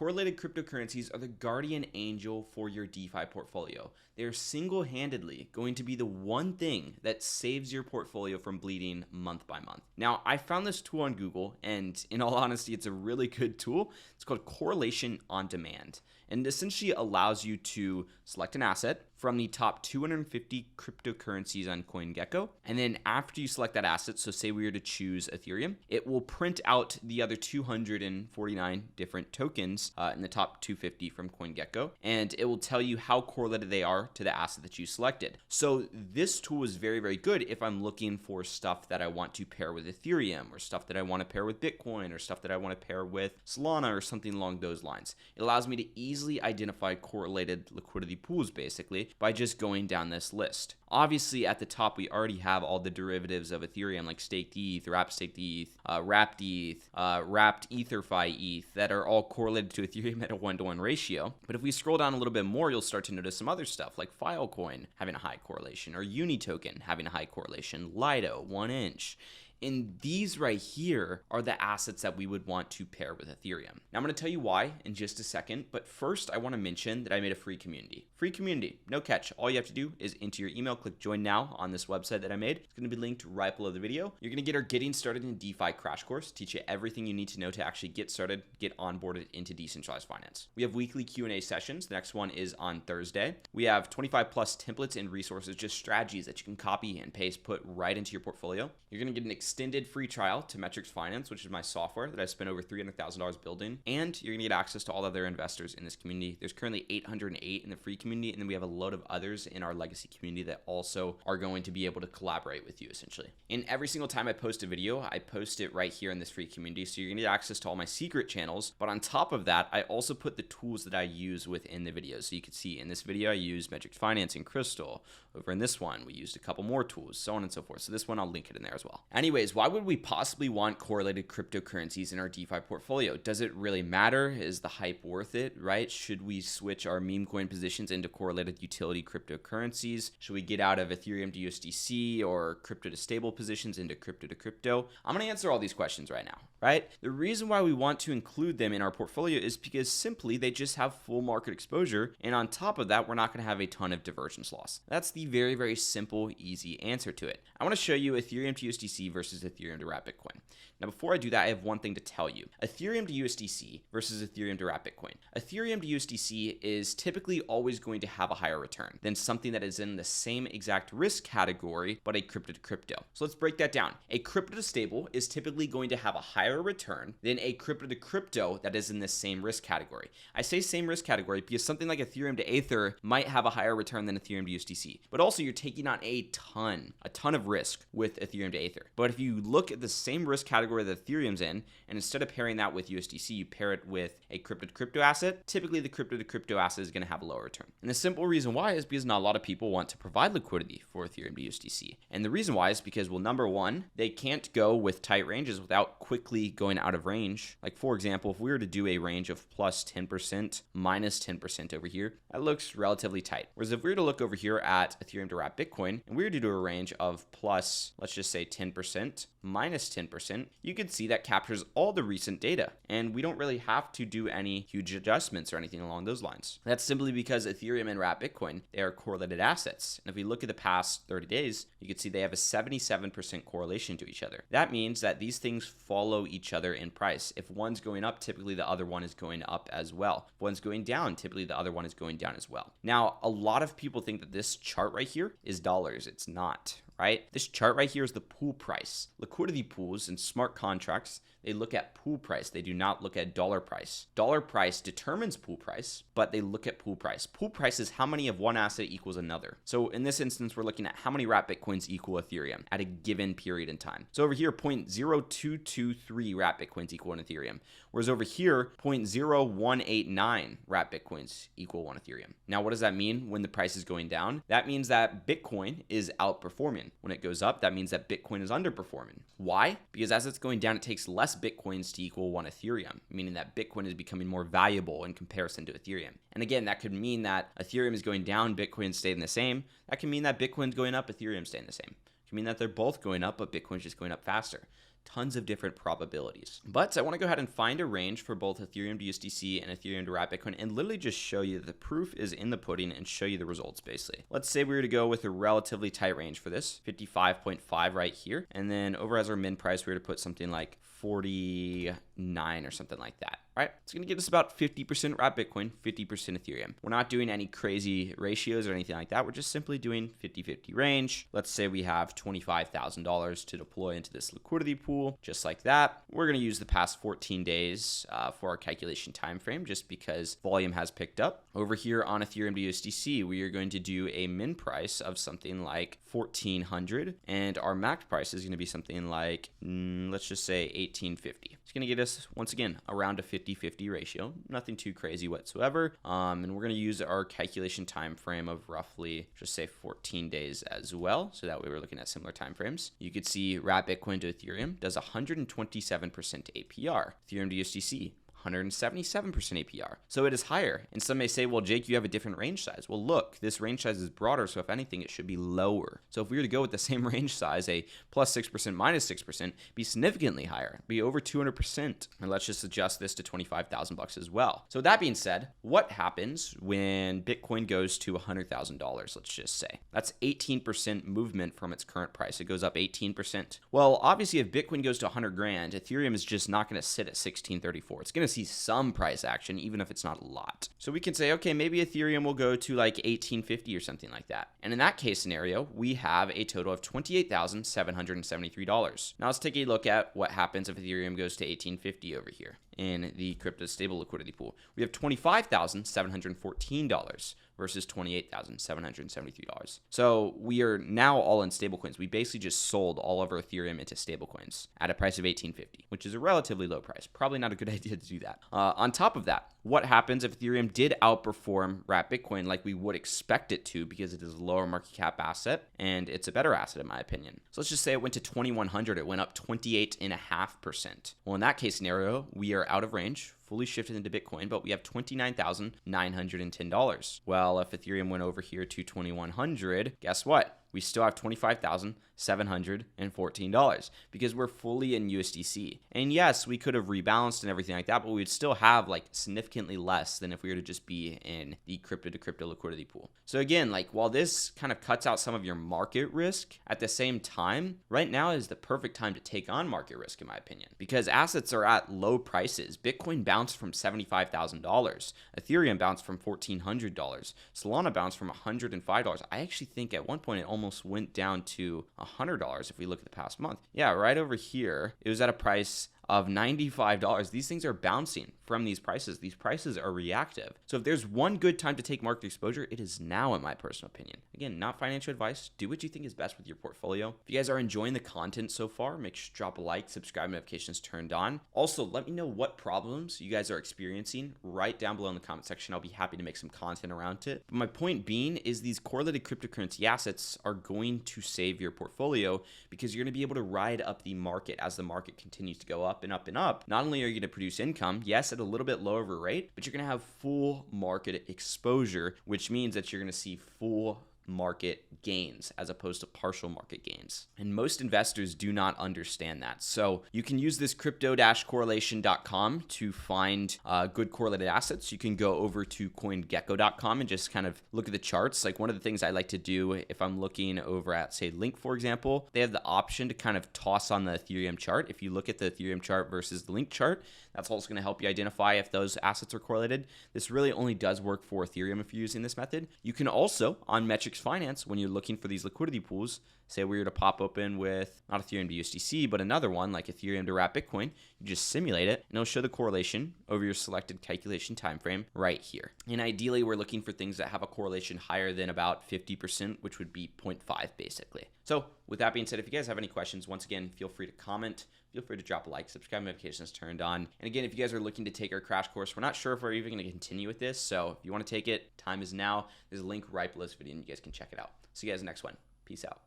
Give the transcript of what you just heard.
correlated cryptocurrencies are the guardian angel for your DeFi portfolio. They are single-handedly going to be the one thing that saves your portfolio from bleeding month by month. Now, I found this tool on Google, and in all honesty, it's a really good tool. It's called Correlation on Demand, and it essentially allows you to select an asset from the top 250 cryptocurrencies on CoinGecko. And then after you select that asset, so say we were to choose Ethereum, it will print out the other 249 different tokens in the top 250 from CoinGecko. And it will tell you how correlated they are to the asset that you selected. So this tool is very, very good if I'm looking for stuff that I want to pair with Ethereum, or stuff that I want to pair with Bitcoin, or stuff that I want to pair with Solana, or something along those lines. It allows me to easily identify correlated liquidity pools, basically, by just going down this list. Obviously, at the top, we already have all the derivatives of Ethereum, like staked ETH, wrapped staked ETH, wrapped ETH, wrapped EtherFi ETH, that are all correlated to Ethereum at a 1-to-1 ratio. But if we scroll down a little bit more, you'll start to notice some other stuff, like Filecoin having a high correlation, or Unitoken having a high correlation, Lido, 1inch. And these right here are the assets that we would want to pair with Ethereum. Now I'm going to tell you why in just a second, but first I want to mention that I made a free community. Free community, no catch. All you have to do is enter your email, click join now on this website that I made. It's going to be linked right below the video. You're going to get our Getting Started in DeFi crash course, teach you everything you need to know to actually get started, get onboarded into decentralized finance. We have weekly Q&A sessions. The next one is on Thursday. We have 25 plus templates and resources, just strategies that you can copy and paste, put right into your portfolio. You're going to get an extended free trial to Metrics Finance, which is my software that I spent over $300,000 building, and you're gonna get access to all other investors in this community. There's currently 808 in the free community, and then we have a load of others in our legacy community that also are going to be able to collaborate with you, essentially. And every single time I post a video, I post it right here in this free community, so you're gonna get access to all my secret channels. But on top of that, I also put the tools that I use within the video. So you can see in this video, I use Metrics Finance and Crystal. Over in this one, we used a couple more tools, so on and so forth. So this one, I'll link it in there as well. Anyways, why would we possibly want correlated cryptocurrencies in our DeFi portfolio? Does it really matter? Is the hype worth it, right? Should we switch our meme coin positions into correlated utility cryptocurrencies? Should we get out of Ethereum to USDC or crypto to stable positions into crypto to crypto? I'm going to answer all these questions right now, right? The reason why we want to include them in our portfolio is because simply they just have full market exposure. And on top of that, we're not going to have a ton of divergence loss. That's the very, very simple, easy answer to it. I want to show you Ethereum to USDC versus Ethereum to wrap Bitcoin. Now, before I do that, I have one thing to tell you. Ethereum to USDC versus Ethereum to wrap Bitcoin. Ethereum to USDC is typically always going to have a higher return than something that is in the same exact risk category, but a crypto to crypto. So let's break that down. A crypto to stable is typically going to have a higher return than a crypto to crypto that is in the same risk category. I say same risk category because something like Ethereum to Aether might have a higher return than Ethereum to USDC, but also you're taking on a ton of risk with Ethereum to Aether. But if you look at the same risk category that Ethereum's in, and instead of pairing that with USDC, you pair it with a crypto to crypto asset, typically the crypto to crypto asset is going to have a lower return. And the simple reason why is because not a lot of people want to provide liquidity for Ethereum to USDC. And the reason why is because, well, number one, they can't go with tight ranges without quickly going out of range. Like, for example, if we were to do a range of plus 10%, minus 10% over here, that looks relatively tight. Whereas if we were to look over here at Ethereum to wrap Bitcoin, and we were to do a range of plus, let's just say 10%, minus 10%, you can see that captures all the recent data. And we don't really have to do any huge adjustments or anything along those lines. That's simply because Ethereum and wrap Bitcoin, they are correlated assets. And if we look at the past 30 days, you can see they have a 77% correlation to each other. That means that these things follow each other in price. If one's going up, typically the other one is going up as well. If one's going down, typically the other one is going down as well. Now, a lot of people think that this chart right here is dollars. It's not, right? This chart right here is the pool price. Liquidity pools and smart contracts, they look at pool price. They do not look at dollar price. Dollar price determines pool price, but they look at pool price. Pool price is how many of one asset equals another. So in this instance, we're looking at how many wrap Bitcoins equal Ethereum at a given period in time. So over here, 0.0223 wrap Bitcoins equal one Ethereum. Whereas over here, 0.0189 wrap Bitcoins equal one Ethereum. Now, what does that mean when the price is going down? That means that Bitcoin is outperforming. When it goes up, that means that Bitcoin is underperforming. Why? Because as it's going down, it takes less Bitcoins to equal one Ethereum, meaning that Bitcoin is becoming more valuable in comparison to Ethereum. And again, that could mean that Ethereum is going down, Bitcoin staying the same. That can mean that Bitcoin's going up, Ethereum staying the same. It can mean that they're both going up, but Bitcoin's just going up faster. tons of different probabilities. But I want to go ahead and find a range for both Ethereum to USDC and Ethereum to wrap Bitcoin and literally just show you that the proof is in the pudding and show you the results basically. Let's say we were to go with a relatively tight range for this, 55.5 right here. And then over as our min price, we were to put something like 49 or something like that. All right, it's going to give us about 50% wrap Bitcoin, 50% Ethereum. We're not doing any crazy ratios or anything like that. We're just simply doing 50-50 range. Let's say we have $25,000 to deploy into this liquidity pool, just like that. We're going to use the past 14 days for our calculation time frame, just because volume has picked up. Over here on Ethereum to USDC, we are going to do a min price of something like 1,400, and our max price is going to be something like, let's just say 1,850. It's going to get us, once again, around a 50-50 ratio, nothing too crazy whatsoever. And we're going to use our calculation time frame of roughly, just say 14 days as well. So that way we're looking at similar time frames. You could see wrap Bitcoin to Ethereum does 127% APR. Ethereum to USDC, 177% APR. So it is higher. And some may say, well, Jake, you have a different range size. Well, look, this range size is broader. So if anything, it should be lower. So if we were to go with the same range size, a plus 6%, minus 6%, be significantly higher, be over 200%. And let's just adjust this to 25,000 bucks as well. So that being said, what happens when Bitcoin goes to $100,000? Let's just say that's 18% movement from its current price. It goes up 18%. Well, obviously if Bitcoin goes to 100 grand, Ethereum is just not going to sit at 1634. It's going to see some price action, even if it's not a lot. So we can say, okay, maybe Ethereum will go to like 1850 or something like that. And in that case scenario, we have a total of $28,773. Now let's take a look at what happens if Ethereum goes to 1850 over here in the crypto stable liquidity pool. We have $25,714 versus $28,773. So we are now all in stablecoins. We basically just sold all of our Ethereum into stablecoins at a price of $18.50, which is a relatively low price. Probably not a good idea to do that. On top of that, what happens if Ethereum did outperform wrap Bitcoin like we would expect it to, because it is a lower market cap asset and it's a better asset in my opinion. So let's just say it went to 2,100. It went up 28.5%. Well, in that case scenario, we are out of range, fully shifted into Bitcoin, but we have $29,910. Well, if Ethereum went over here to 2,100, guess what? We still have $25,714 because we're fully in USDC. And yes, we could have rebalanced and everything like that, but we'd still have like significantly less than if we were to just be in the crypto to crypto liquidity pool. So again, like while this kind of cuts out some of your market risk, at the same time, right now is the perfect time to take on market risk in my opinion, because assets are at low prices. Bitcoin bounced from $75,000. Ethereum bounced from $1,400. Solana bounced from $105. I actually think at one point it almost went down to $100 if we look at the past month. Yeah, right over here, it was at a price of $95. These things are bouncing from these prices. These prices are reactive. So if there's one good time to take market exposure, it is now in my personal opinion. Again, not financial advice. Do what you think is best with your portfolio. If you guys are enjoying the content so far, make sure to drop a like, subscribe, notifications turned on. Also, let me know what problems you guys are experiencing right down below in the comment section. I'll be happy to make some content around it. But my point being is these correlated cryptocurrency assets are going to save your portfolio because you're going to be able to ride up the market as the market continues to go up and up and up. Not only are you going to produce income, yes, at a little bit lower of a rate, but you're going to have full market exposure, which means that you're going to see full market gains as opposed to partial market gains. And most investors do not understand that. So you can use this crypto-correlation.com to find good correlated assets. You can go over to coingecko.com and just kind of look at the charts. Like one of the things I like to do if I'm looking over at, say, Link, for example, they have the option to kind of toss on the Ethereum chart. If you look at the Ethereum chart versus the Link chart, that's also going to help you identify if those assets are correlated. This really only does work for Ethereum if you're using this method. You can also, on Metrics Finance, when you're looking for these liquidity pools, say we were to pop open with not Ethereum to USDC, but another one like Ethereum to wrap Bitcoin, you just simulate it and it'll show the correlation over your selected calculation time frame right here. And ideally, we're looking for things that have a correlation higher than about 50%, which would be 0.5 basically. So with that being said, if you guys have any questions, once again, feel free to comment. Feel free to drop a like, subscribe, notifications turned on. And again, if you guys are looking to take our crash course, we're not sure if we're even going to continue with this. So if you want to take it, time is now. There's a link right below this video and you guys can check it out. See you guys in the next one. Peace out.